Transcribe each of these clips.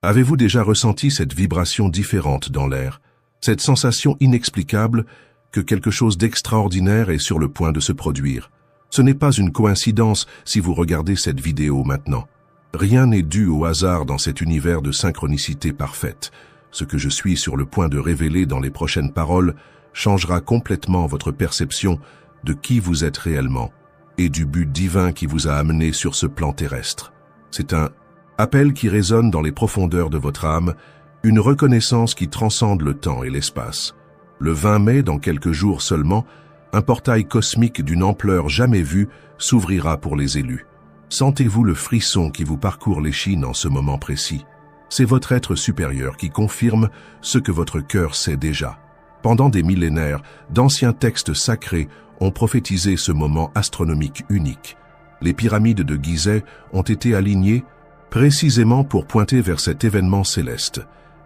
Avez-vous déjà ressenti cette vibration différente dans l'air, cette sensation inexplicable que quelque chose d'extraordinaire est sur le point de se produire? Ce n'est pas une coïncidence si vous regardez cette vidéo maintenant. Rien n'est dû au hasard dans cet univers de synchronicité parfaite. Ce que je suis sur le point de révéler dans les prochaines paroles changera complètement votre perception de qui vous êtes réellement et du but divin qui vous a amené sur ce plan terrestre. C'est un appel qui résonne dans les profondeurs de votre âme, une reconnaissance qui transcende le temps et l'espace. Le 20 mai, dans quelques jours seulement, un portail cosmique d'une ampleur jamais vue s'ouvrira pour les élus. Sentez-vous le frisson qui vous parcourt l'échine en ce moment précis? C'est votre être supérieur qui confirme ce que votre cœur sait déjà. Pendant des millénaires, d'anciens textes sacrés ont prophétisé ce moment astronomique unique. Les pyramides de Gizeh ont été alignées précisément pour pointer vers cet événement céleste.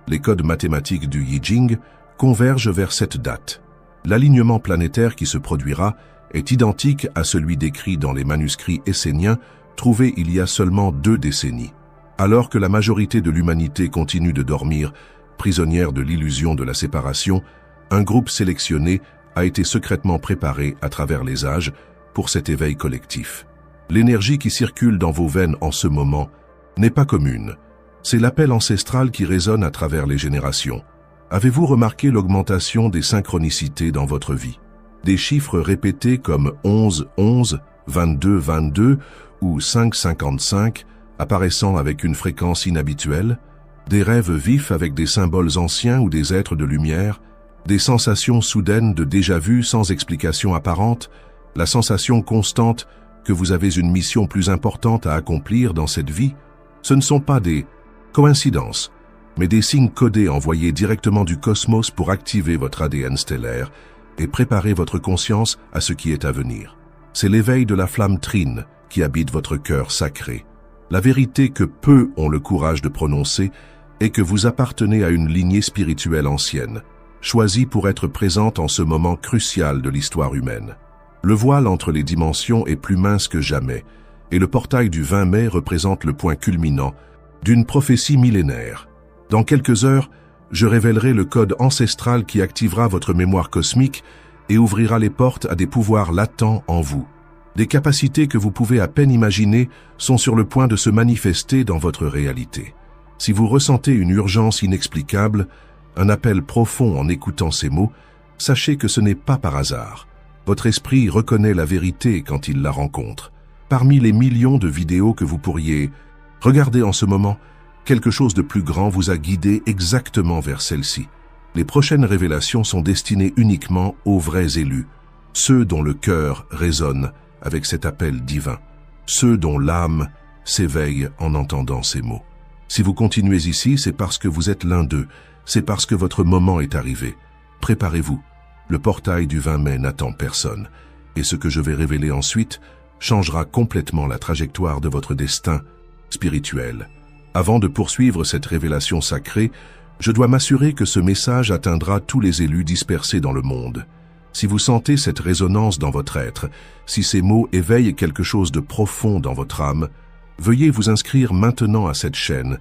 Les codes mathématiques du I Ching convergent vers cette date. L'alignement planétaire qui se produira est identique à celui décrit dans les manuscrits esséniens trouvés il y a seulement 2 décennies. Alors que la majorité de l'humanité continue de dormir, prisonnière de l'illusion de la séparation, un groupe sélectionné a été secrètement préparé à travers les âges pour cet éveil collectif. L'énergie qui circule dans vos veines en ce moment n'est pas commune. C'est l'appel ancestral qui résonne à travers les générations. Avez-vous remarqué l'augmentation des synchronicités dans votre vie? Des chiffres répétés comme 11, 11, 22, 22 ou 5, 55 apparaissant avec une fréquence inhabituelle, des rêves vifs avec des symboles anciens ou des êtres de lumière, des sensations soudaines de déjà-vu sans explication apparente, la sensation constante que vous avez une mission plus importante à accomplir dans cette vie. Ce ne sont pas des coïncidences, mais des signes codés envoyés directement du cosmos pour activer votre ADN stellaire et préparer votre conscience à ce qui est à venir. C'est l'éveil de la flamme trine qui habite votre cœur sacré. La vérité que peu ont le courage de prononcer est que vous appartenez à une lignée spirituelle ancienne, choisie pour être présente en ce moment crucial de l'histoire humaine. Le voile entre les dimensions est plus mince que jamais, et le portail du 20 mai représente le point culminant d'une prophétie millénaire. Dans quelques heures, je révélerai le code ancestral qui activera votre mémoire cosmique et ouvrira les portes à des pouvoirs latents en vous. Des capacités que vous pouvez à peine imaginer sont sur le point de se manifester dans votre réalité. Si vous ressentez une urgence inexplicable, un appel profond en écoutant ces mots, sachez que ce n'est pas par hasard. Votre esprit reconnaît la vérité quand il la rencontre. Parmi les millions de vidéos que vous pourriez regarder en ce moment, quelque chose de plus grand vous a guidé exactement vers celle-ci. Les prochaines révélations sont destinées uniquement aux vrais élus, ceux dont le cœur résonne avec cet appel divin, ceux dont l'âme s'éveille en entendant ces mots. Si vous continuez ici, c'est parce que vous êtes l'un d'eux, c'est parce que votre moment est arrivé. Préparez-vous, le portail du 20 mai n'attend personne, et ce que je vais révéler ensuite changera complètement la trajectoire de votre destin spirituel. Avant de poursuivre cette révélation sacrée, je dois m'assurer que ce message atteindra tous les élus dispersés dans le monde. Si vous sentez cette résonance dans votre être, si ces mots éveillent quelque chose de profond dans votre âme, veuillez vous inscrire maintenant à cette chaîne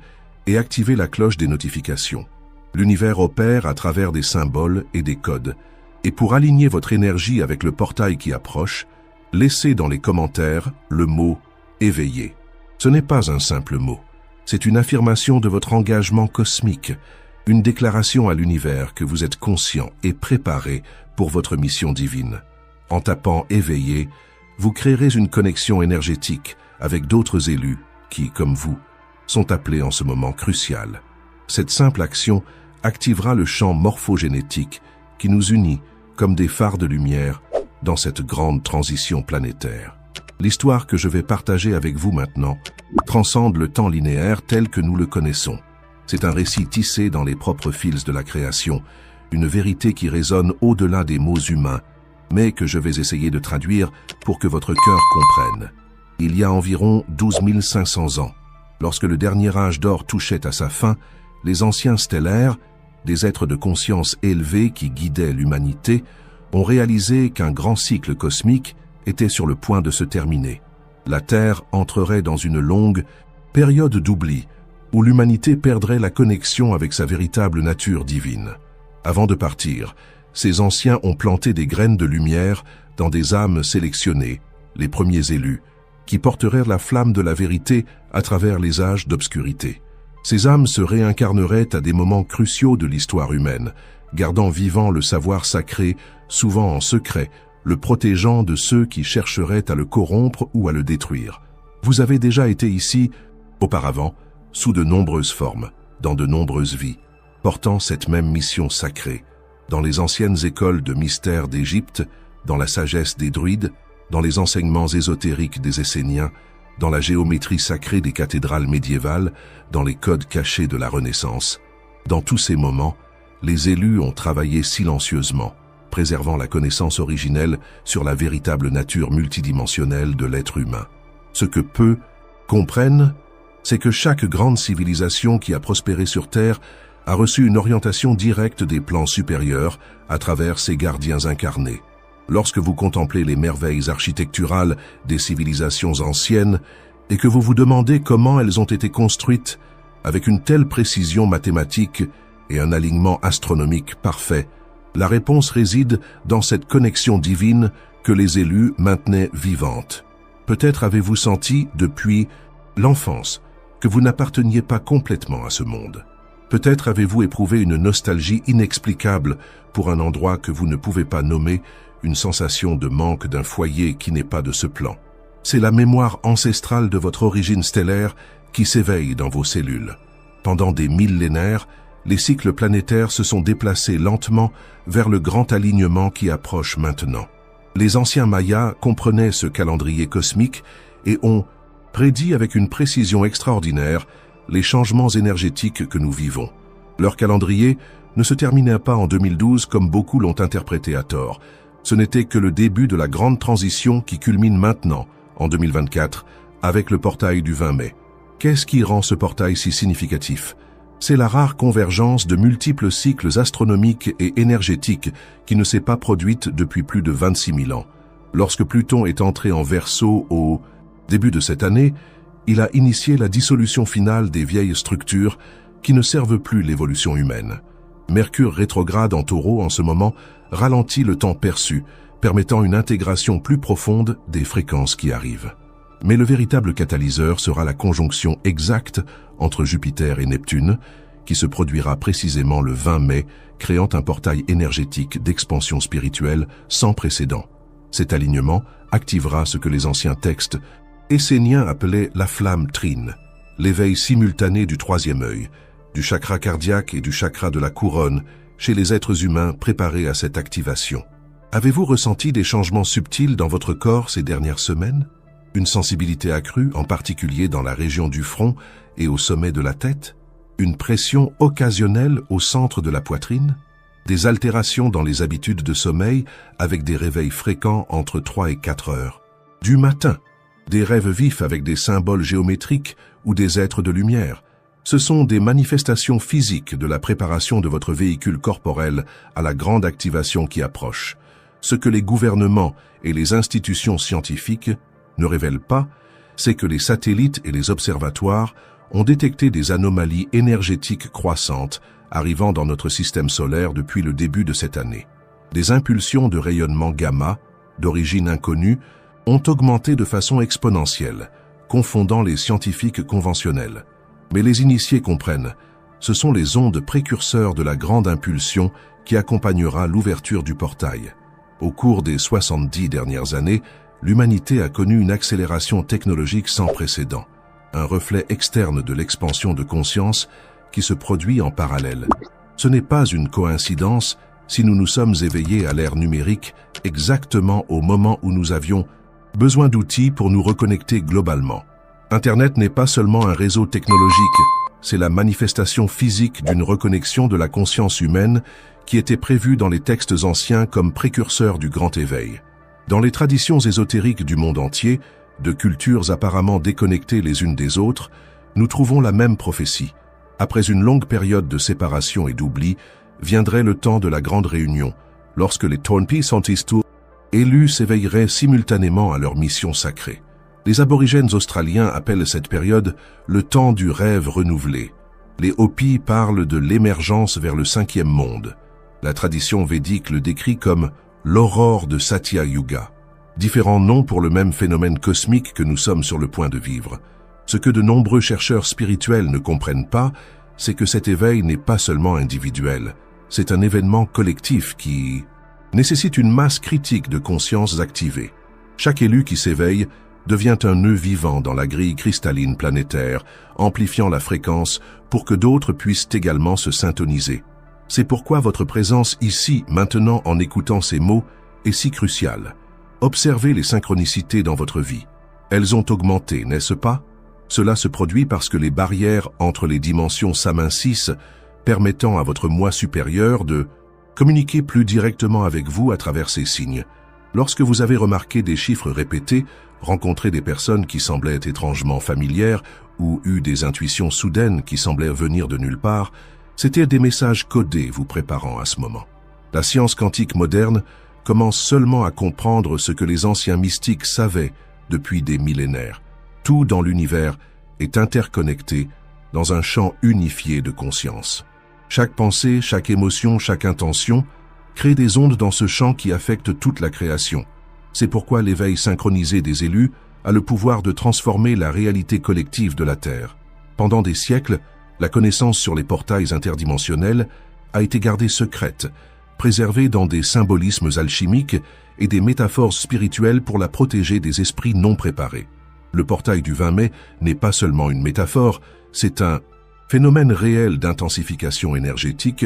et activer la cloche des notifications. L'univers opère à travers des symboles et des codes, et pour aligner votre énergie avec le portail qui approche, laissez dans les commentaires le mot « éveillé ». Ce n'est pas un simple mot, c'est une affirmation de votre engagement cosmique, une déclaration à l'univers que vous êtes conscient et préparé pour votre mission divine. En tapant « éveillé », vous créerez une connexion énergétique avec d'autres élus qui, comme vous, sont appelés en ce moment crucial. Cette simple action activera le champ morphogénétique qui nous unit comme des phares de lumière dans cette grande transition planétaire. L'histoire que je vais partager avec vous maintenant transcende le temps linéaire tel que nous le connaissons. C'est un récit tissé dans les propres fils de la création, une vérité qui résonne au-delà des mots humains, mais que je vais essayer de traduire pour que votre cœur comprenne. Il y a environ 12 500 ans, lorsque le dernier âge d'or touchait à sa fin, les anciens stellaires, des êtres de conscience élevés qui guidaient l'humanité, ont réalisé qu'un grand cycle cosmique était sur le point de se terminer. La Terre entrerait dans une longue période d'oubli, où l'humanité perdrait la connexion avec sa véritable nature divine. Avant de partir, ces anciens ont planté des graines de lumière dans des âmes sélectionnées, les premiers élus, qui porteraient la flamme de la vérité à travers les âges d'obscurité. Ces âmes se réincarneraient à des moments cruciaux de l'histoire humaine, gardant vivant le savoir sacré, souvent en secret, le protégeant de ceux qui chercheraient à le corrompre ou à le détruire. Vous avez déjà été ici, auparavant, sous de nombreuses formes, dans de nombreuses vies, portant cette même mission sacrée, dans les anciennes écoles de mystères d'Égypte, dans la sagesse des druides, dans les enseignements ésotériques des Esséniens, dans la géométrie sacrée des cathédrales médiévales, dans les codes cachés de la Renaissance. Dans tous ces moments, les élus ont travaillé silencieusement, préservant la connaissance originelle sur la véritable nature multidimensionnelle de l'être humain. Ce que peu comprennent, c'est que chaque grande civilisation qui a prospéré sur Terre a reçu une orientation directe des plans supérieurs à travers ses gardiens incarnés. Lorsque vous contemplez les merveilles architecturales des civilisations anciennes et que vous vous demandez comment elles ont été construites avec une telle précision mathématique et un alignement astronomique parfait, la réponse réside dans cette connexion divine que les élus maintenaient vivante. Peut-être avez-vous senti, depuis l'enfance, que vous n'apparteniez pas complètement à ce monde. Peut-être avez-vous éprouvé une nostalgie inexplicable pour un endroit que vous ne pouvez pas nommer, une sensation de manque d'un foyer qui n'est pas de ce plan. C'est la mémoire ancestrale de votre origine stellaire qui s'éveille dans vos cellules. Pendant des millénaires, les cycles planétaires se sont déplacés lentement vers le grand alignement qui approche maintenant. Les anciens Mayas comprenaient ce calendrier cosmique et ont prédit avec une précision extraordinaire les changements énergétiques que nous vivons. Leur calendrier ne se terminait pas en 2012 comme beaucoup l'ont interprété à tort. Ce n'était que le début de la grande transition qui culmine maintenant, en 2024, avec le portail du 20 mai. Qu'est-ce qui rend ce portail si significatif? C'est la rare convergence de multiples cycles astronomiques et énergétiques qui ne s'est pas produite depuis plus de 26 000 ans. Lorsque Pluton est entré en Verseau au début de cette année, il a initié la dissolution finale des vieilles structures qui ne servent plus l'évolution humaine. Mercure rétrograde en Taureau en ce moment ralentit le temps perçu, permettant une intégration plus profonde des fréquences qui arrivent. Mais le véritable catalyseur sera la conjonction exacte entre Jupiter et Neptune, qui se produira précisément le 20 mai, créant un portail énergétique d'expansion spirituelle sans précédent. Cet alignement activera ce que les anciens textes esséniens appelaient la flamme trine, l'éveil simultané du troisième œil, du chakra cardiaque et du chakra de la couronne chez les êtres humains préparés à cette activation. Avez-vous ressenti des changements subtils dans votre corps ces dernières semaines? Une sensibilité accrue, en particulier dans la région du front et au sommet de la tête? Une pression occasionnelle au centre de la poitrine? Des altérations dans les habitudes de sommeil avec des réveils fréquents entre 3 et 4 heures? Du matin? Des rêves vifs avec des symboles géométriques ou des êtres de lumière? Ce sont des manifestations physiques de la préparation de votre véhicule corporel à la grande activation qui approche. Ce que les gouvernements et les institutions scientifiques ne révèlent pas, c'est que les satellites et les observatoires ont détecté des anomalies énergétiques croissantes arrivant dans notre système solaire depuis le début de cette année. Des impulsions de rayonnement gamma, d'origine inconnue, ont augmenté de façon exponentielle, confondant les scientifiques conventionnels. Mais les initiés comprennent, ce sont les ondes précurseurs de la grande impulsion qui accompagnera l'ouverture du portail. Au cours des 70 dernières années, l'humanité a connu une accélération technologique sans précédent, un reflet externe de l'expansion de conscience qui se produit en parallèle. Ce n'est pas une coïncidence si nous nous sommes éveillés à l'ère numérique exactement au moment où nous avions besoin d'outils pour nous reconnecter globalement. Internet n'est pas seulement un réseau technologique, c'est la manifestation physique d'une reconnexion de la conscience humaine qui était prévue dans les textes anciens comme précurseur du grand éveil. Dans les traditions ésotériques du monde entier, de cultures apparemment déconnectées les unes des autres, nous trouvons la même prophétie. Après une longue période de séparation et d'oubli, viendrait le temps de la grande réunion, lorsque les Tornpi Santistu élus s'éveilleraient simultanément à leur mission sacrée. Les aborigènes australiens appellent cette période le temps du rêve renouvelé. Les Hopis parlent de l'émergence vers le 5e monde. La tradition védique le décrit comme l'aurore de Satya Yuga. Différents noms pour le même phénomène cosmique que nous sommes sur le point de vivre. Ce que de nombreux chercheurs spirituels ne comprennent pas, c'est que cet éveil n'est pas seulement individuel. C'est un événement collectif qui nécessite une masse critique de consciences activées. Chaque élu qui s'éveille devient un nœud vivant dans la grille cristalline planétaire, amplifiant la fréquence pour que d'autres puissent également se syntoniser. C'est pourquoi votre présence ici, maintenant, en écoutant ces mots, est si cruciale. Observez les synchronicités dans votre vie. Elles ont augmenté, n'est-ce pas? Cela se produit parce que les barrières entre les dimensions s'amincissent, permettant à votre moi supérieur de communiquer plus directement avec vous à travers ces signes. Lorsque vous avez remarqué des chiffres répétés, rencontré des personnes qui semblaient étrangement familières ou eu des intuitions soudaines qui semblaient venir de nulle part, c'étaient des messages codés vous préparant à ce moment. La science quantique moderne commence seulement à comprendre ce que les anciens mystiques savaient depuis des millénaires. Tout dans l'univers est interconnecté dans un champ unifié de conscience. Chaque pensée, chaque émotion, chaque intention crée des ondes dans ce champ qui affectent toute la création. C'est pourquoi l'éveil synchronisé des élus a le pouvoir de transformer la réalité collective de la Terre. Pendant des siècles, la connaissance sur les portails interdimensionnels a été gardée secrète, préservée dans des symbolismes alchimiques et des métaphores spirituelles pour la protéger des esprits non préparés. Le portail du 20 mai n'est pas seulement une métaphore, c'est un phénomène réel d'intensification énergétique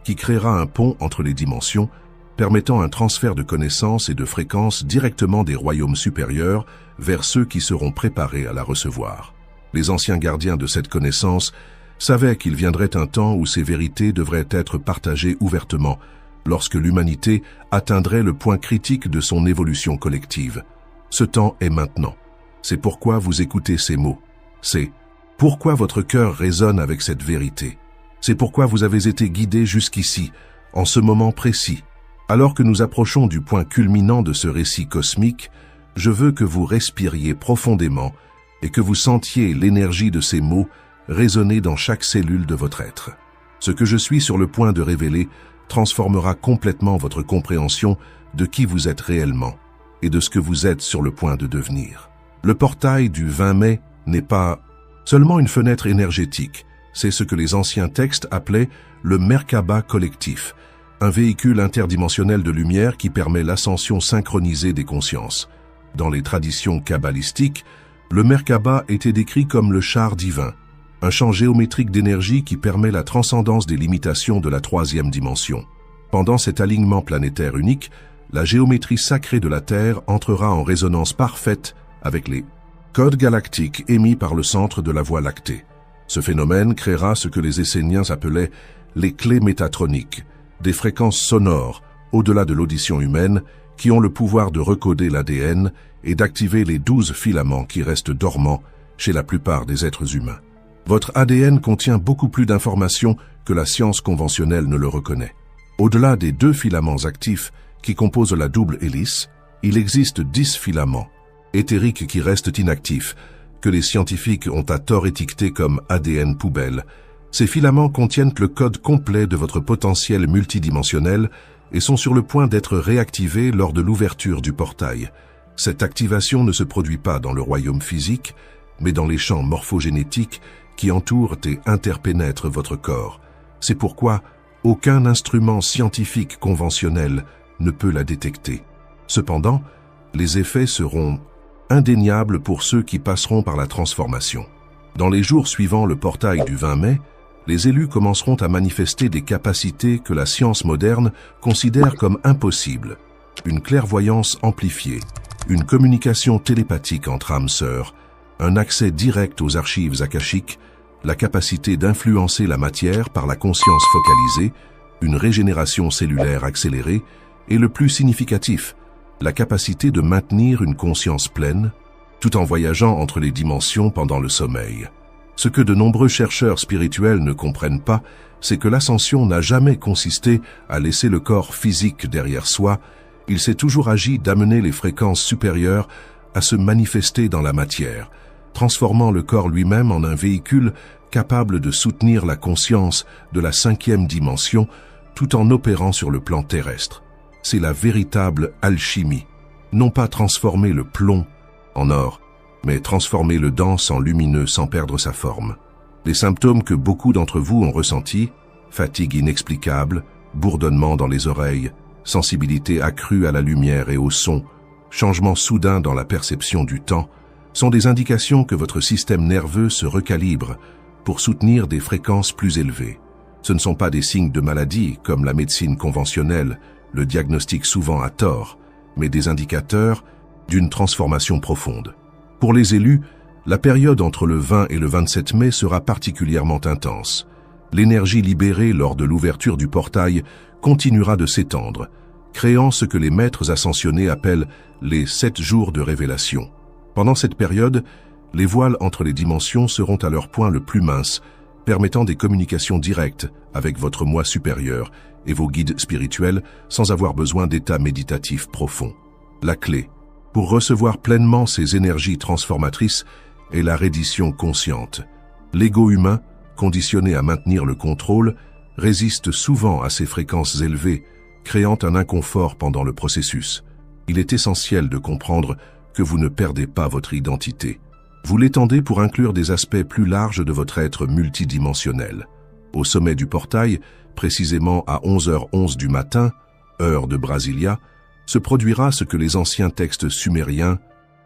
qui créera un pont entre les dimensions, permettant un transfert de connaissances et de fréquences directement des royaumes supérieurs vers ceux qui seront préparés à la recevoir. Les anciens gardiens de cette connaissance savaient qu'il viendrait un temps où ces vérités devraient être partagées ouvertement, lorsque l'humanité atteindrait le point critique de son évolution collective. Ce temps est maintenant. C'est pourquoi vous écoutez ces mots. C'est pourquoi votre cœur résonne avec cette vérité. C'est pourquoi vous avez été guidé jusqu'ici, en ce moment précis. Alors que nous approchons du point culminant de ce récit cosmique, je veux que vous respiriez profondément et que vous sentiez l'énergie de ces mots résonner dans chaque cellule de votre être. Ce que je suis sur le point de révéler transformera complètement votre compréhension de qui vous êtes réellement et de ce que vous êtes sur le point de devenir. Le portail du 20 mai n'est pas seulement une fenêtre énergétique, c'est ce que les anciens textes appelaient le Merkaba collectif, un véhicule interdimensionnel de lumière qui permet l'ascension synchronisée des consciences. Dans les traditions kabbalistiques, le Merkaba était décrit comme le char divin, un champ géométrique d'énergie qui permet la transcendance des limitations de la 3e dimension. Pendant cet alignement planétaire unique, la géométrie sacrée de la Terre entrera en résonance parfaite avec les codes galactiques émis par le centre de la Voie lactée. Ce phénomène créera ce que les Esséniens appelaient les clés métatroniques, des fréquences sonores, au-delà de l'audition humaine, qui ont le pouvoir de recoder l'ADN et d'activer les 12 filaments qui restent dormants chez la plupart des êtres humains. Votre ADN contient beaucoup plus d'informations que la science conventionnelle ne le reconnaît. Au-delà des 2 filaments actifs qui composent la double hélice, il existe 10 filaments éthériques qui restent inactifs, que les scientifiques ont à tort étiquetés comme ADN poubelle. Ces filaments contiennent le code complet de votre potentiel multidimensionnel et sont sur le point d'être réactivés lors de l'ouverture du portail. Cette activation ne se produit pas dans le royaume physique, mais dans les champs morphogénétiques qui entourent et interpénètrent votre corps. C'est pourquoi aucun instrument scientifique conventionnel ne peut la détecter. Cependant, les effets seront indéniables pour ceux qui passeront par la transformation. Dans les jours suivant le portail du 20 mai, les élus commenceront à manifester des capacités que la science moderne considère comme impossibles. Une clairvoyance amplifiée, une communication télépathique entre âmes sœurs, un accès direct aux archives akashiques, la capacité d'influencer la matière par la conscience focalisée, une régénération cellulaire accélérée et le plus significatif, la capacité de maintenir une conscience pleine, tout en voyageant entre les dimensions pendant le sommeil. Ce que de nombreux chercheurs spirituels ne comprennent pas, c'est que l'ascension n'a jamais consisté à laisser le corps physique derrière soi, il s'est toujours agi d'amener les fréquences supérieures à se manifester dans la matière, transformant le corps lui-même en un véhicule capable de soutenir la conscience de la 5e dimension tout en opérant sur le plan terrestre. C'est la véritable alchimie. Non pas transformer le plomb en or, mais transformer le dense en lumineux sans perdre sa forme. Les symptômes que beaucoup d'entre vous ont ressentis, fatigue inexplicable, bourdonnement dans les oreilles, sensibilité accrue à la lumière et au son, changement soudain dans la perception du temps, sont des indications que votre système nerveux se recalibre pour soutenir des fréquences plus élevées. Ce ne sont pas des signes de maladie, comme la médecine conventionnelle le diagnostique souvent à tort, mais des indicateurs d'une transformation profonde. Pour les élus, la période entre le 20 et le 27 mai sera particulièrement intense. L'énergie libérée lors de l'ouverture du portail continuera de s'étendre, créant ce que les maîtres ascensionnés appellent les 7 jours de révélation. Pendant cette période, les voiles entre les dimensions seront à leur point le plus mince, permettant des communications directes avec votre moi supérieur et vos guides spirituels sans avoir besoin d'états méditatifs profonds. La clé, pour recevoir pleinement ces énergies transformatrices, est la reddition consciente. L'ego humain, conditionné à maintenir le contrôle, résiste souvent à ces fréquences élevées, créant un inconfort pendant le processus. Il est essentiel de comprendre que vous ne perdez pas votre identité. Vous l'étendez pour inclure des aspects plus larges de votre être multidimensionnel. Au sommet du portail, précisément à 11h11 du matin, heure de Brasilia, se produira ce que les anciens textes sumériens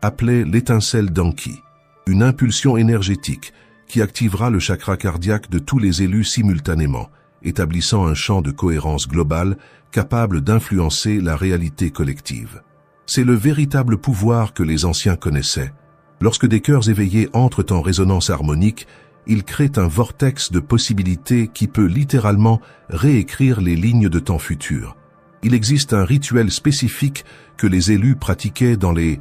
appelaient l'étincelle d'Anki, une impulsion énergétique qui activera le chakra cardiaque de tous les élus simultanément, établissant un champ de cohérence globale capable d'influencer la réalité collective. C'est le véritable pouvoir que les anciens connaissaient. Lorsque des cœurs éveillés entrent en résonance harmonique, ils créent un vortex de possibilités qui peut littéralement réécrire les lignes de temps futures. Il existe un rituel spécifique que les élus pratiquaient dans les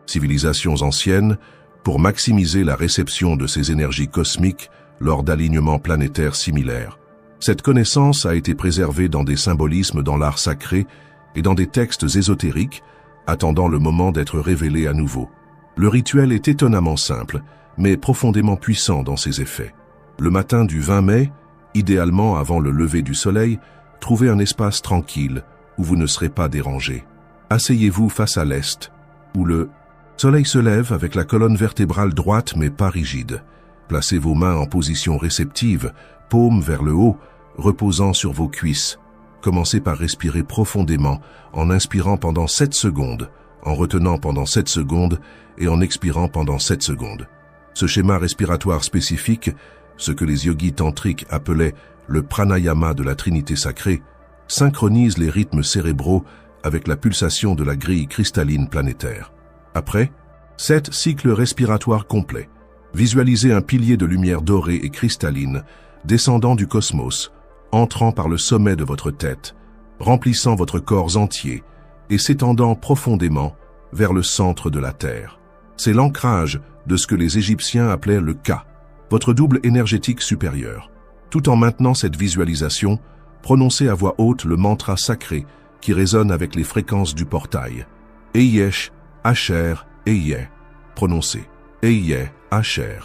civilisations anciennes pour maximiser la réception de ces énergies cosmiques lors d'alignements planétaires similaires. Cette connaissance a été préservée dans des symbolismes dans l'art sacré et dans des textes ésotériques, attendant le moment d'être révélés à nouveau. Le rituel est étonnamment simple, mais profondément puissant dans ses effets. Le matin du 20 mai, idéalement avant le lever du soleil, trouvez un espace tranquille où vous ne serez pas dérangé. Asseyez-vous face à l'est, où le soleil se lève avec la colonne vertébrale droite mais pas rigide. Placez vos mains en position réceptive, paumes vers le haut, reposant sur vos cuisses. Commencez par respirer profondément en inspirant pendant 7 secondes, en retenant pendant 7 secondes et en expirant pendant 7 secondes. Ce schéma respiratoire spécifique, ce que les yogis tantriques appelaient le pranayama de la Trinité sacrée, synchronise les rythmes cérébraux avec la pulsation de la grille cristalline planétaire. Après, 7 cycles respiratoires complets. Visualisez un pilier de lumière dorée et cristalline descendant du cosmos, entrant par le sommet de votre tête, remplissant votre corps entier et s'étendant profondément vers le centre de la Terre. C'est l'ancrage de ce que les Égyptiens appelaient le Ka, votre double énergétique supérieur. Tout en maintenant cette visualisation, prononcez à voix haute le mantra sacré qui résonne avec les fréquences du portail. Eyesh, Asher, Eye. Prononcez. Eye, Asher,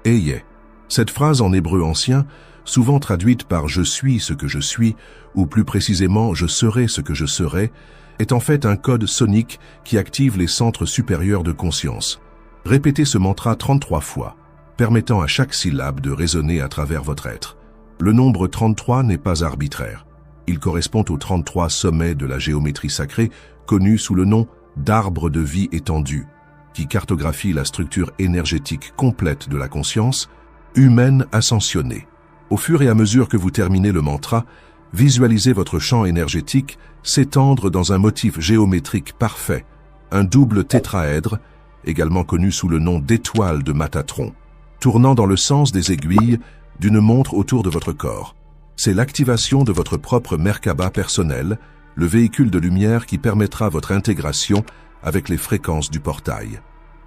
Eye. Cette phrase en hébreu ancien, souvent traduite par « je suis ce que je suis » ou plus précisément « je serai ce que je serai », est en fait un code sonique qui active les centres supérieurs de conscience. Répétez ce mantra 33 fois, permettant à chaque syllabe de résonner à travers votre être. Le nombre 33 n'est pas arbitraire. Il correspond aux 33 sommets de la géométrie sacrée, connus sous le nom d'arbre de vie étendu, qui cartographie la structure énergétique complète de la conscience humaine ascensionnée. Au fur et à mesure que vous terminez le mantra, visualisez votre champ énergétique s'étendre dans un motif géométrique parfait, un double tétraèdre, également connu sous le nom d'étoile de Matatron, tournant dans le sens des aiguilles d'une montre autour de votre corps. C'est l'activation de votre propre Merkaba personnel, le véhicule de lumière qui permettra votre intégration avec les fréquences du portail.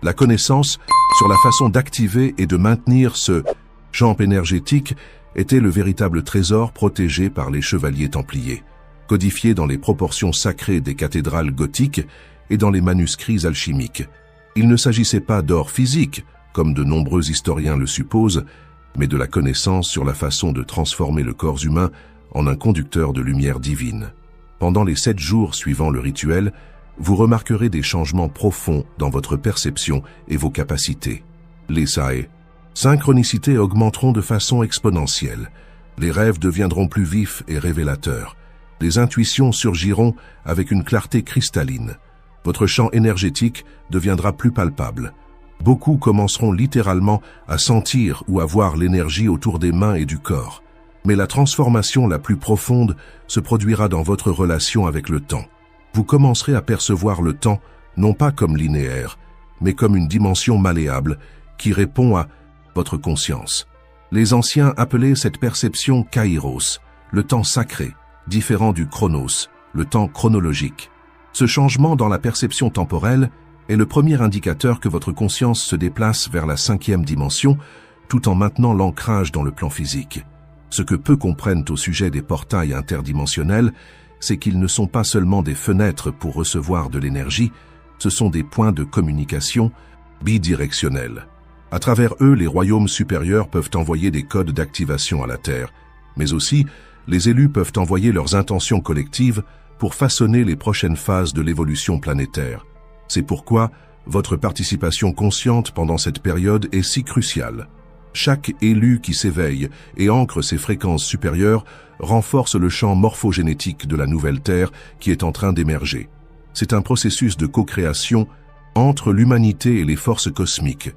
La connaissance sur la façon d'activer et de maintenir ce champ énergétique était le véritable trésor protégé par les chevaliers templiers, codifié dans les proportions sacrées des cathédrales gothiques et dans les manuscrits alchimiques. Il ne s'agissait pas d'or physique, comme de nombreux historiens le supposent, mais de la connaissance sur la façon de transformer le corps humain en un conducteur de lumière divine. Pendant les 7 jours suivant le rituel, vous remarquerez des changements profonds dans votre perception et vos capacités. Les synchronicités augmenteront de façon exponentielle. Les rêves deviendront plus vifs et révélateurs. Les intuitions surgiront avec une clarté cristalline. Votre champ énergétique deviendra plus palpable. Beaucoup commenceront littéralement à sentir ou à voir l'énergie autour des mains et du corps. Mais la transformation la plus profonde se produira dans votre relation avec le temps. Vous commencerez à percevoir le temps non pas comme linéaire, mais comme une dimension malléable qui répond à votre conscience. Les anciens appelaient cette perception kairos, le temps sacré, différent du chronos, le temps chronologique. Ce changement dans la perception temporelle est le premier indicateur que votre conscience se déplace vers la 5e dimension, tout en maintenant l'ancrage dans le plan physique. Ce que peu comprennent au sujet des portails interdimensionnels, c'est qu'ils ne sont pas seulement des fenêtres pour recevoir de l'énergie, ce sont des points de communication bidirectionnels. À travers eux, les royaumes supérieurs peuvent envoyer des codes d'activation à la Terre, mais aussi, les élus peuvent envoyer leurs intentions collectives pour façonner les prochaines phases de l'évolution planétaire. C'est pourquoi votre participation consciente pendant cette période est si cruciale. Chaque élu qui s'éveille et ancre ses fréquences supérieures renforce le champ morphogénétique de la nouvelle Terre qui est en train d'émerger. C'est un processus de co-création entre l'humanité et les forces cosmiques,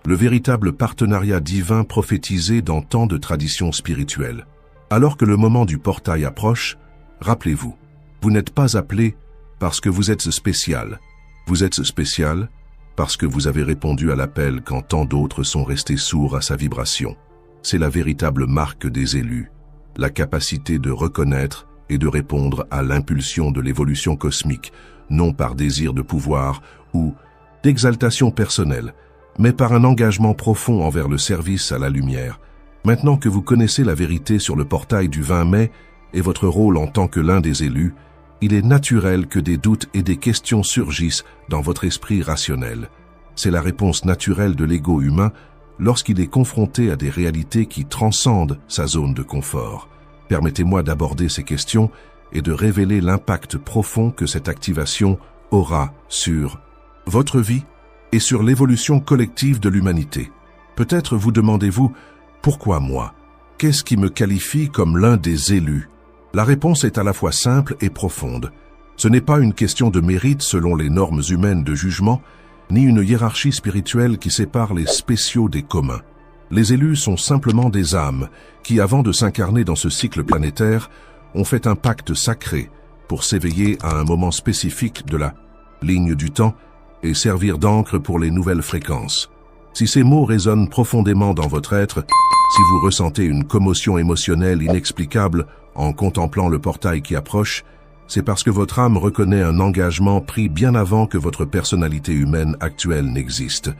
le véritable partenariat divin prophétisé dans tant de traditions spirituelles. Alors que le moment du portail approche, rappelez-vous, vous n'êtes pas appelé parce que vous êtes spécial. Vous êtes spécial parce que vous avez répondu à l'appel quand tant d'autres sont restés sourds à sa vibration. C'est la véritable marque des élus, la capacité de reconnaître et de répondre à l'impulsion de l'évolution cosmique, non par désir de pouvoir ou d'exaltation personnelle, mais par un engagement profond envers le service à la lumière. Maintenant que vous connaissez la vérité sur le portail du 20 mai et votre rôle en tant que l'un des élus, il est naturel que des doutes et des questions surgissent dans votre esprit rationnel. C'est la réponse naturelle de l'ego humain lorsqu'il est confronté à des réalités qui transcendent sa zone de confort. Permettez-moi d'aborder ces questions et de révéler l'impact profond que cette activation aura sur votre vie et sur l'évolution collective de l'humanité. Peut-être vous demandez-vous, pourquoi moi? Qu'est-ce qui me qualifie comme l'un des élus? La réponse est à la fois simple et profonde. Ce n'est pas une question de mérite selon les normes humaines de jugement, ni une hiérarchie spirituelle qui sépare les spéciaux des communs. Les élus sont simplement des âmes qui, avant de s'incarner dans ce cycle planétaire, ont fait un pacte sacré pour s'éveiller à un moment spécifique de la ligne du temps et servir d'encre pour les nouvelles fréquences. Si ces mots résonnent profondément dans votre être, si vous ressentez une commotion émotionnelle inexplicable en contemplant le portail qui approche, c'est parce que votre âme reconnaît un engagement pris bien avant que votre personnalité humaine actuelle n'existe.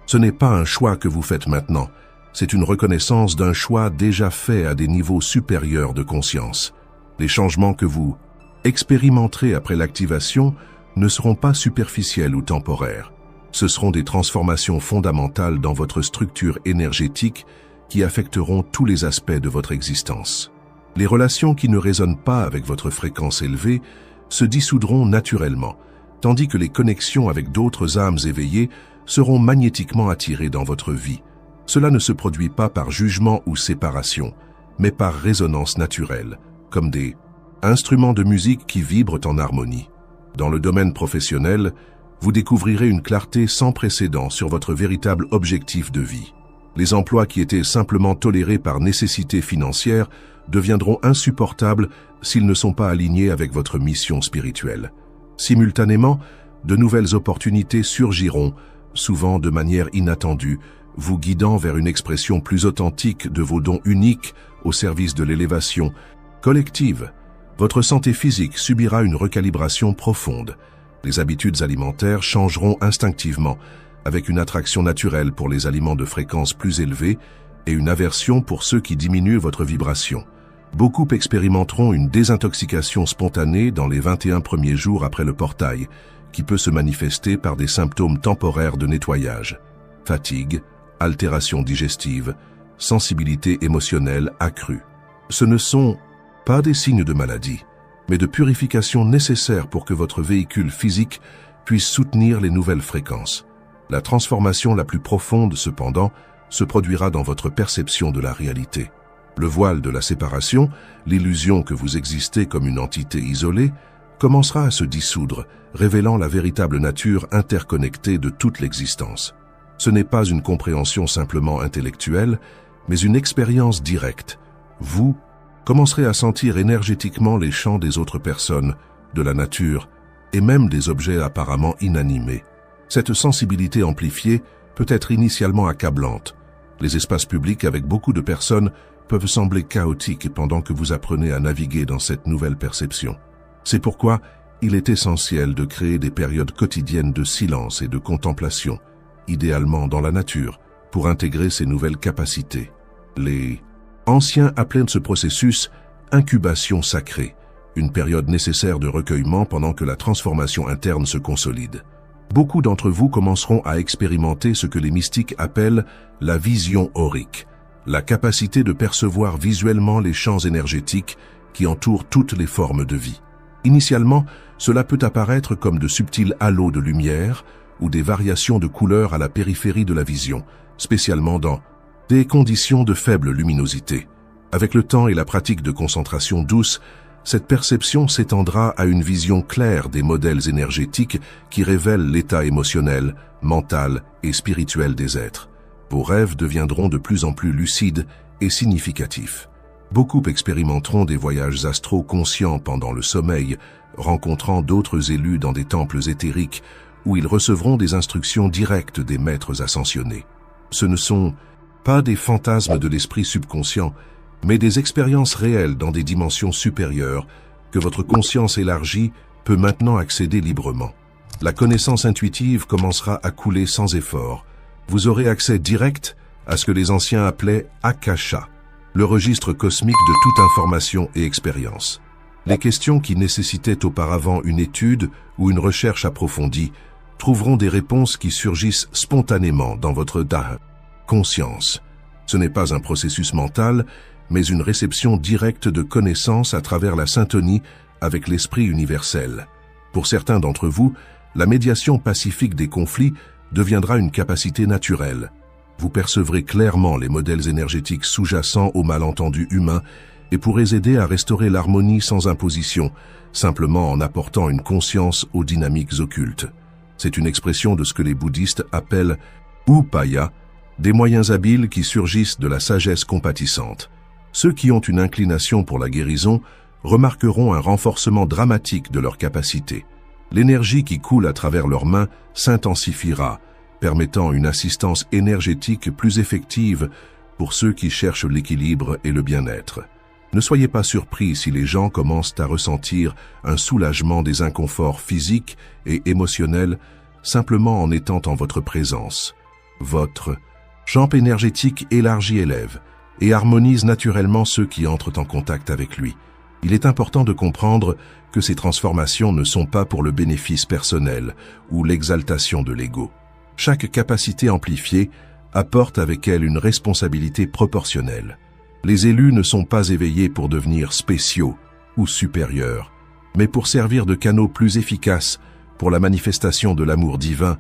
Ce n'est pas un choix que vous faites maintenant, c'est une reconnaissance d'un choix déjà fait à des niveaux supérieurs de conscience. Les changements que vous expérimenterez après l'activation ne seront pas superficiels ou temporaires. Ce seront des transformations fondamentales dans votre structure énergétique qui affecteront tous les aspects de votre existence. Les relations qui ne résonnent pas avec votre fréquence élevée se dissoudront naturellement, tandis que les connexions avec d'autres âmes éveillées seront magnétiquement attirées dans votre vie. Cela ne se produit pas par jugement ou séparation, mais par résonance naturelle, comme des instruments de musique qui vibrent en harmonie. Dans le domaine professionnel, vous découvrirez une clarté sans précédent sur votre véritable objectif de vie. Les emplois qui étaient simplement tolérés par nécessité financière deviendront insupportables s'ils ne sont pas alignés avec votre mission spirituelle. Simultanément, de nouvelles opportunités surgiront, souvent de manière inattendue, vous guidant vers une expression plus authentique de vos dons uniques au service de l'élévation collective. Votre santé physique subira une recalibration profonde. Les habitudes alimentaires changeront instinctivement, avec une attraction naturelle pour les aliments de fréquence plus élevée et une aversion pour ceux qui diminuent votre vibration. Beaucoup expérimenteront une désintoxication spontanée dans les 21 premiers jours après le portail, qui peut se manifester par des symptômes temporaires de nettoyage, fatigue, altération digestive, sensibilité émotionnelle accrue. Ce ne sont pas des signes de maladie, mais de purification nécessaires pour que votre véhicule physique puisse soutenir les nouvelles fréquences. La transformation la plus profonde, cependant, se produira dans votre perception de la réalité. Le voile de la séparation, l'illusion que vous existez comme une entité isolée, commencera à se dissoudre, révélant la véritable nature interconnectée de toute l'existence. Ce n'est pas une compréhension simplement intellectuelle, mais une expérience directe. Vous commencerez à sentir énergétiquement les champs des autres personnes, de la nature, et même des objets apparemment inanimés. Cette sensibilité amplifiée peut être initialement accablante. Les espaces publics avec beaucoup de personnes peuvent sembler chaotiques pendant que vous apprenez à naviguer dans cette nouvelle perception. C'est pourquoi il est essentiel de créer des périodes quotidiennes de silence et de contemplation, idéalement dans la nature, pour intégrer ces nouvelles capacités. Les anciens appelaient ce processus incubation sacrée, une période nécessaire de recueillement pendant que la transformation interne se consolide. Beaucoup d'entre vous commenceront à expérimenter ce que les mystiques appellent la vision aurique, la capacité de percevoir visuellement les champs énergétiques qui entourent toutes les formes de vie. Initialement, cela peut apparaître comme de subtils halos de lumière ou des variations de couleurs à la périphérie de la vision, spécialement dans des conditions de faible luminosité. Avec le temps et la pratique de concentration douce, cette perception s'étendra à une vision claire des modèles énergétiques qui révèlent l'état émotionnel, mental et spirituel des êtres. Vos rêves deviendront de plus en plus lucides et significatifs. Beaucoup expérimenteront des voyages astraux conscients pendant le sommeil, rencontrant d'autres élus dans des temples éthériques où ils recevront des instructions directes des maîtres ascensionnés. Ce ne sont pas des fantasmes de l'esprit subconscient, mais des expériences réelles dans des dimensions supérieures que votre conscience élargie peut maintenant accéder librement. La connaissance intuitive commencera à couler sans effort. Vous aurez accès direct à ce que les anciens appelaient Akasha, le registre cosmique de toute information et expérience. Les questions qui nécessitaient auparavant une étude ou une recherche approfondie trouveront des réponses qui surgissent spontanément dans votre conscience. Ce n'est pas un processus mental, mais une réception directe de connaissances à travers la syntonie avec l'esprit universel. Pour certains d'entre vous, la médiation pacifique des conflits deviendra une capacité naturelle. Vous percevrez clairement les modèles énergétiques sous-jacents aux malentendus humains et pourrez aider à restaurer l'harmonie sans imposition, simplement en apportant une conscience aux dynamiques occultes. C'est une expression de ce que les bouddhistes appellent upaya, des moyens habiles qui surgissent de la sagesse compatissante. Ceux qui ont une inclination pour la guérison remarqueront un renforcement dramatique de leurs capacités. L'énergie qui coule à travers leurs mains s'intensifiera, permettant une assistance énergétique plus effective pour ceux qui cherchent l'équilibre et le bien-être. Ne soyez pas surpris si les gens commencent à ressentir un soulagement des inconforts physiques et émotionnels simplement en étant en votre présence. Votre champ énergétique élargi élève et harmonise naturellement ceux qui entrent en contact avec lui. Il est important de comprendre que ces transformations ne sont pas pour le bénéfice personnel ou l'exaltation de l'ego. Chaque capacité amplifiée apporte avec elle une responsabilité proportionnelle. Les élus ne sont pas éveillés pour devenir spéciaux ou supérieurs, mais pour servir de canaux plus efficaces pour la manifestation de l'amour divin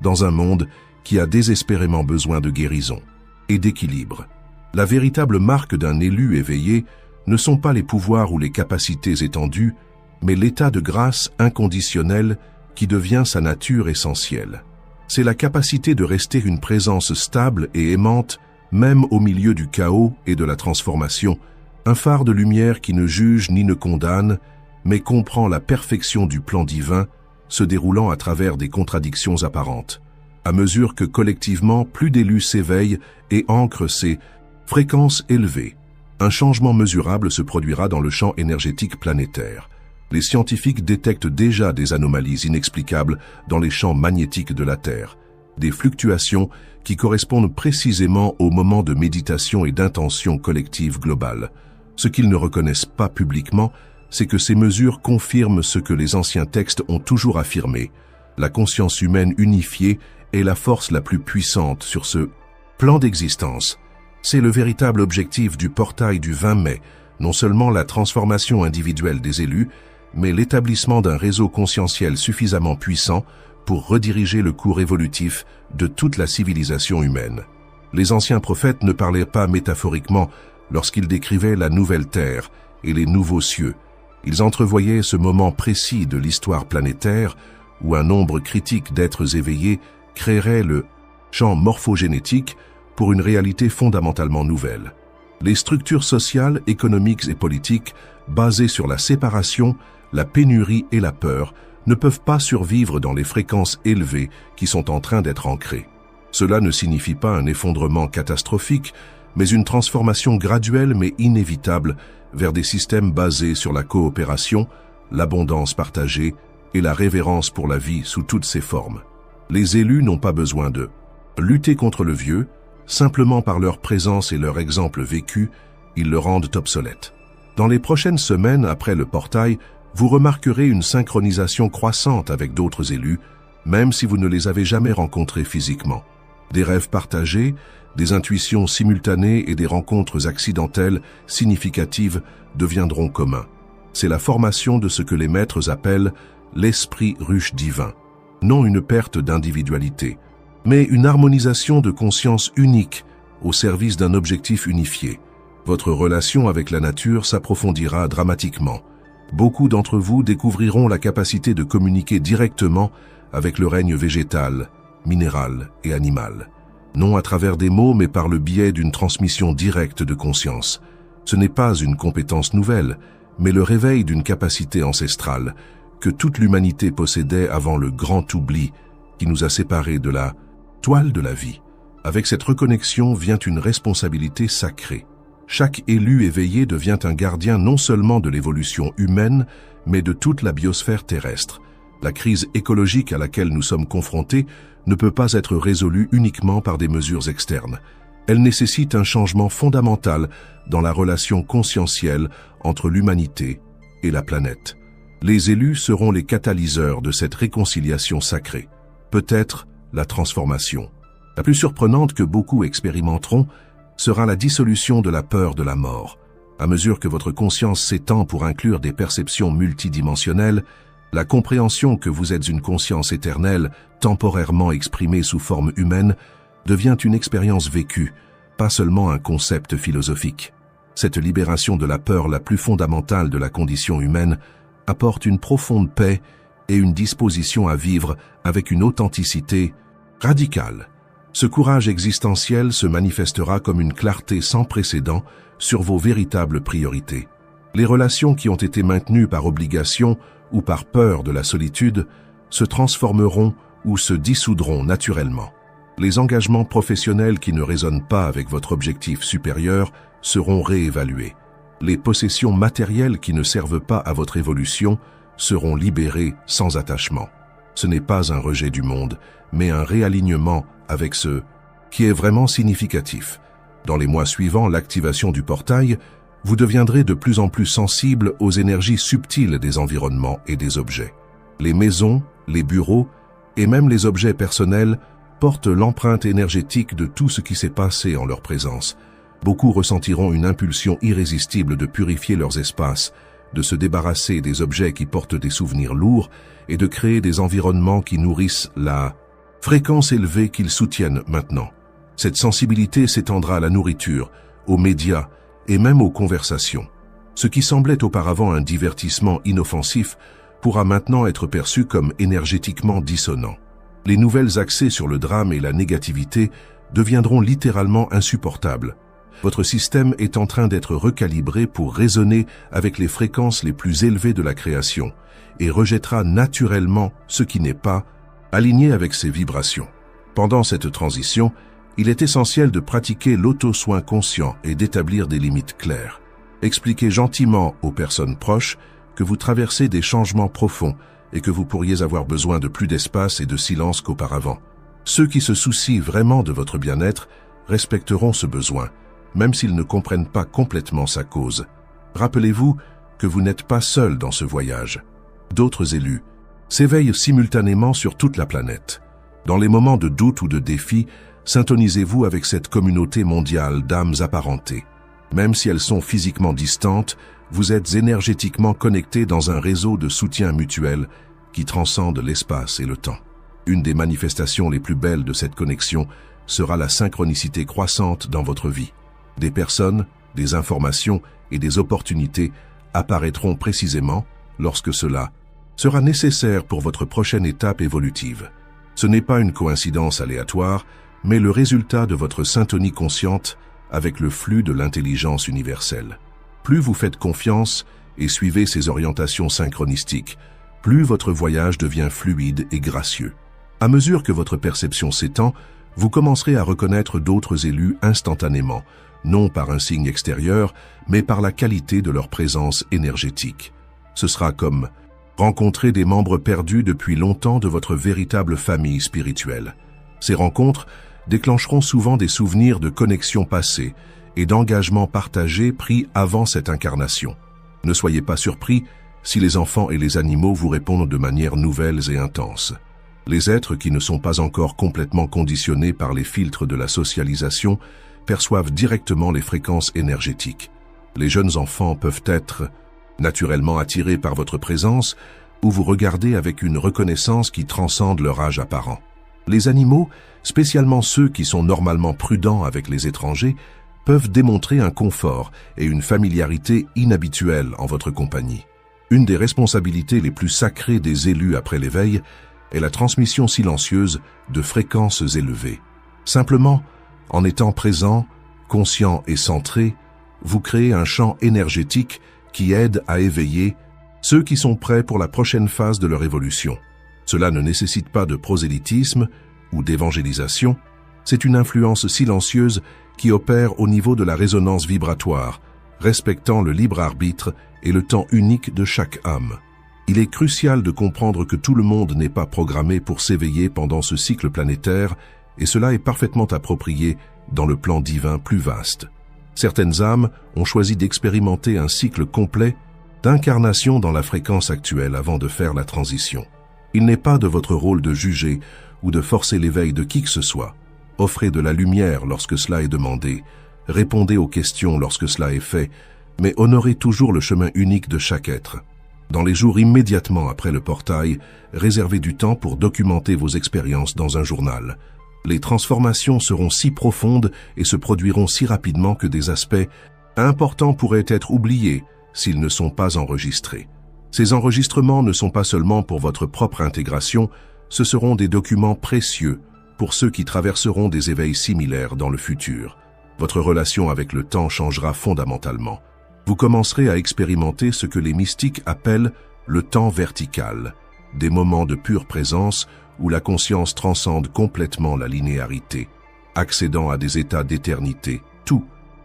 dans un monde qui a désespérément besoin de guérison et d'équilibre. La véritable marque d'un élu éveillé ne sont pas les pouvoirs ou les capacités étendues, mais l'état de grâce inconditionnel qui devient sa nature essentielle. C'est la capacité de rester une présence stable et aimante, même au milieu du chaos et de la transformation, un phare de lumière qui ne juge ni ne condamne, mais comprend la perfection du plan divin, se déroulant à travers des contradictions apparentes. À mesure que collectivement plus d'élus s'éveillent et ancrent ces fréquences élevées, un changement mesurable se produira dans le champ énergétique planétaire. Les scientifiques détectent déjà des anomalies inexplicables dans les champs magnétiques de la Terre, des fluctuations qui correspondent précisément au moment de méditation et d'intention collective globale. Ce qu'ils ne reconnaissent pas publiquement, c'est que ces mesures confirment ce que les anciens textes ont toujours affirmé. La conscience humaine unifiée est la force la plus puissante sur ce plan d'existence. C'est le véritable objectif du portail du 20 mai, non seulement la transformation individuelle des élus, mais l'établissement d'un réseau conscientiel suffisamment puissant pour rediriger le cours évolutif de toute la civilisation humaine. Les anciens prophètes ne parlaient pas métaphoriquement lorsqu'ils décrivaient la nouvelle terre et les nouveaux cieux. Ils entrevoyaient ce moment précis de l'histoire planétaire où un nombre critique d'êtres éveillés créerait le champ morphogénétique pour une réalité fondamentalement nouvelle. Les structures sociales, économiques et politiques, basées sur la séparation, la pénurie et la peur, ne peuvent pas survivre dans les fréquences élevées qui sont en train d'être ancrées. Cela ne signifie pas un effondrement catastrophique, mais une transformation graduelle mais inévitable vers des systèmes basés sur la coopération, l'abondance partagée et la révérence pour la vie sous toutes ses formes. Les élus n'ont pas besoin de lutter contre le vieux, simplement par leur présence et leur exemple vécu, ils le rendent obsolète. Dans les prochaines semaines après le portail, vous remarquerez une synchronisation croissante avec d'autres élus, même si vous ne les avez jamais rencontrés physiquement. Des rêves partagés, des intuitions simultanées et des rencontres accidentelles significatives deviendront communs. C'est la formation de ce que les maîtres appellent l'esprit ruche divin. Non une perte d'individualité, mais une harmonisation de conscience unique au service d'un objectif unifié. Votre relation avec la nature s'approfondira dramatiquement. Beaucoup d'entre vous découvriront la capacité de communiquer directement avec le règne végétal, minéral et animal. Non à travers des mots, mais par le biais d'une transmission directe de conscience. Ce n'est pas une compétence nouvelle, mais le réveil d'une capacité ancestrale que toute l'humanité possédait avant le grand oubli qui nous a séparés de la toile de la vie. Avec cette reconnexion vient une responsabilité sacrée. Chaque élu éveillé devient un gardien non seulement de l'évolution humaine, mais de toute la biosphère terrestre. La crise écologique à laquelle nous sommes confrontés ne peut pas être résolue uniquement par des mesures externes. Elle nécessite un changement fondamental dans la relation conscientielle entre l'humanité et la planète. Les élus seront les catalyseurs de cette réconciliation sacrée. Peut-être la transformation. La plus surprenante que beaucoup expérimenteront sera la dissolution de la peur de la mort. À mesure que votre conscience s'étend pour inclure des perceptions multidimensionnelles, la compréhension que vous êtes une conscience éternelle, temporairement exprimée sous forme humaine, devient une expérience vécue, pas seulement un concept philosophique. Cette libération de la peur la plus fondamentale de la condition humaine apporte une profonde paix et une disposition à vivre avec une authenticité radicale. Ce courage existentiel se manifestera comme une clarté sans précédent sur vos véritables priorités. Les relations qui ont été maintenues par obligation ou par peur de la solitude se transformeront ou se dissoudront naturellement. Les engagements professionnels qui ne résonnent pas avec votre objectif supérieur seront réévalués. Les possessions matérielles qui ne servent pas à votre évolution seront libérées sans attachement. Ce n'est pas un rejet du monde, mais un réalignement avec ce qui est vraiment significatif. Dans les mois suivant l'activation du portail, vous deviendrez de plus en plus sensible aux énergies subtiles des environnements et des objets. Les maisons, les bureaux et même les objets personnels portent l'empreinte énergétique de tout ce qui s'est passé en leur présence. Beaucoup ressentiront une impulsion irrésistible de purifier leurs espaces, de se débarrasser des objets qui portent des souvenirs lourds et de créer des environnements qui nourrissent la fréquence élevée qu'ils soutiennent maintenant. Cette sensibilité s'étendra à la nourriture, aux médias et même aux conversations. Ce qui semblait auparavant un divertissement inoffensif pourra maintenant être perçu comme énergétiquement dissonant. Les nouvelles axées sur le drame et la négativité deviendront littéralement insupportables. Votre système est en train d'être recalibré pour résonner avec les fréquences les plus élevées de la création et rejettera naturellement ce qui n'est pas aligné avec ces vibrations. Pendant cette transition, il est essentiel de pratiquer l'auto-soin conscient et d'établir des limites claires. Expliquez gentiment aux personnes proches que vous traversez des changements profonds et que vous pourriez avoir besoin de plus d'espace et de silence qu'auparavant. Ceux qui se soucient vraiment de votre bien-être respecteront ce besoin, même s'ils ne comprennent pas complètement sa cause. Rappelez-vous que vous n'êtes pas seul dans ce voyage. D'autres élus, s'éveillent simultanément sur toute la planète. Dans les moments de doute ou de défi, syntonisez-vous avec cette communauté mondiale d'âmes apparentées. Même si elles sont physiquement distantes, vous êtes énergétiquement connectés dans un réseau de soutien mutuel qui transcende l'espace et le temps. Une des manifestations les plus belles de cette connexion sera la synchronicité croissante dans votre vie. Des personnes, des informations et des opportunités apparaîtront précisément lorsque cela sera nécessaire pour votre prochaine étape évolutive. Ce n'est pas une coïncidence aléatoire, mais le résultat de votre syntonie consciente avec le flux de l'intelligence universelle. Plus vous faites confiance et suivez ces orientations synchronistiques, plus votre voyage devient fluide et gracieux. À mesure que votre perception s'étend, vous commencerez à reconnaître d'autres élus instantanément, non par un signe extérieur, mais par la qualité de leur présence énergétique. Ce sera comme rencontrer des membres perdus depuis longtemps de votre véritable famille spirituelle. Ces rencontres déclencheront souvent des souvenirs de connexions passées et d'engagements partagés pris avant cette incarnation. Ne soyez pas surpris si les enfants et les animaux vous répondent de manière nouvelle et intense. Les êtres qui ne sont pas encore complètement conditionnés par les filtres de la socialisation perçoivent directement les fréquences énergétiques. Les jeunes enfants peuvent être naturellement attirés par votre présence ou vous regardez avec une reconnaissance qui transcende leur âge apparent. Les animaux, spécialement ceux qui sont normalement prudents avec les étrangers, peuvent démontrer un confort et une familiarité inhabituelle en votre compagnie. Une des responsabilités les plus sacrées des élus après l'éveil est la transmission silencieuse de fréquences élevées. Simplement, en étant présent, conscient et centré, vous créez un champ énergétique qui aide à éveiller ceux qui sont prêts pour la prochaine phase de leur évolution. Cela ne nécessite pas de prosélytisme ou d'évangélisation, c'est une influence silencieuse qui opère au niveau de la résonance vibratoire, respectant le libre arbitre et le temps unique de chaque âme. Il est crucial de comprendre que tout le monde n'est pas programmé pour s'éveiller pendant ce cycle planétaire, et cela est parfaitement approprié dans le plan divin plus vaste. Certaines âmes ont choisi d'expérimenter un cycle complet d'incarnation dans la fréquence actuelle avant de faire la transition. Il n'est pas de votre rôle de juger ou de forcer l'éveil de qui que ce soit. Offrez de la lumière lorsque cela est demandé, répondez aux questions lorsque cela est fait, mais honorez toujours le chemin unique de chaque être. Dans les jours immédiatement après le portail, réservez du temps pour documenter vos expériences dans un journal. Les transformations seront si profondes et se produiront si rapidement que des aspects importants pourraient être oubliés s'ils ne sont pas enregistrés. Ces enregistrements ne sont pas seulement pour votre propre intégration, ce seront des documents précieux pour ceux qui traverseront des éveils similaires dans le futur. Votre relation avec le temps changera fondamentalement. Vous commencerez à expérimenter ce que les mystiques appellent le temps vertical, des moments de pure présence où la conscience transcende complètement la linéarité, accédant à des états d'éternité, tout,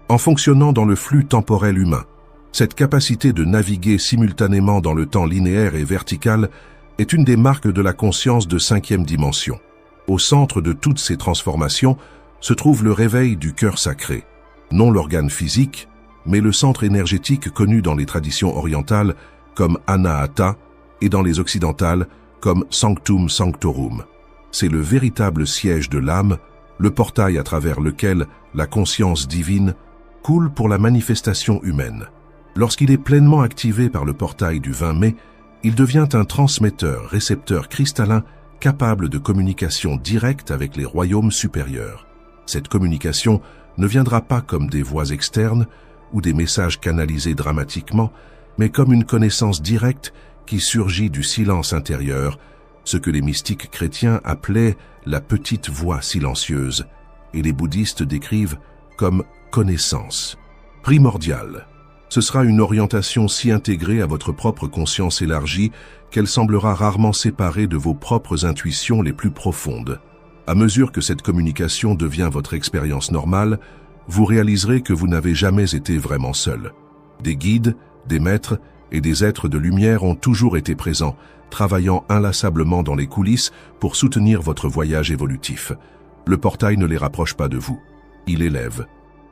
en fonctionnant dans le flux temporel humain. Cette capacité de naviguer simultanément dans le temps linéaire et vertical est une des marques de la conscience de 5e dimension. Au centre de toutes ces transformations se trouve le réveil du cœur sacré, non l'organe physique, mais le centre énergétique connu dans les traditions orientales comme Anahata et dans les occidentales comme Sanctum Sanctorum. C'est le véritable siège de l'âme, le portail à travers lequel la conscience divine coule pour la manifestation humaine. Lorsqu'il est pleinement activé par le portail du 20 mai, il devient un transmetteur-récepteur cristallin capable de communication directe avec les royaumes supérieurs. Cette communication ne viendra pas comme des voix externes ou des messages canalisés dramatiquement, mais comme une connaissance directe qui surgit du silence intérieur, ce que les mystiques chrétiens appelaient la petite voix silencieuse, et les bouddhistes décrivent comme connaissance primordiale. Ce sera une orientation si intégrée à votre propre conscience élargie qu'elle semblera rarement séparée de vos propres intuitions les plus profondes. À mesure que cette communication devient votre expérience normale, vous réaliserez que vous n'avez jamais été vraiment seul. Des guides, des maîtres et des êtres de lumière ont toujours été présents, travaillant inlassablement dans les coulisses pour soutenir votre voyage évolutif. Le portail ne les rapproche pas de vous. Il élève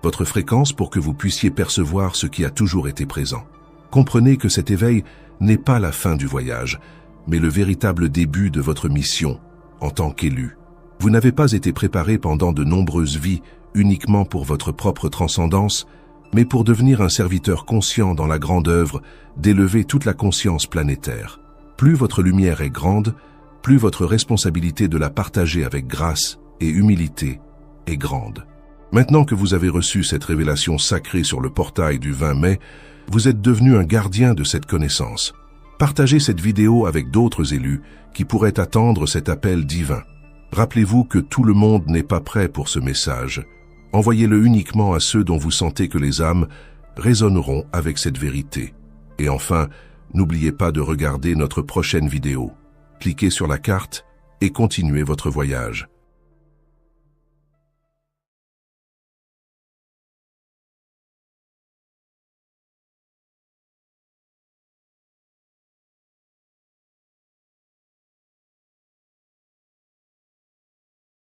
votre fréquence pour que vous puissiez percevoir ce qui a toujours été présent. Comprenez que cet éveil n'est pas la fin du voyage, mais le véritable début de votre mission en tant qu'élu. Vous n'avez pas été préparé pendant de nombreuses vies uniquement pour votre propre transcendance, mais pour devenir un serviteur conscient dans la grande œuvre d'élever toute la conscience planétaire. Plus votre lumière est grande, plus votre responsabilité de la partager avec grâce et humilité est grande. Maintenant que vous avez reçu cette révélation sacrée sur le portail du 20 mai, vous êtes devenu un gardien de cette connaissance. Partagez cette vidéo avec d'autres élus qui pourraient attendre cet appel divin. Rappelez-vous que tout le monde n'est pas prêt pour ce message. Envoyez-le uniquement à ceux dont vous sentez que les âmes résonneront avec cette vérité. Et enfin, n'oubliez pas de regarder notre prochaine vidéo. Cliquez sur la carte et continuez votre voyage.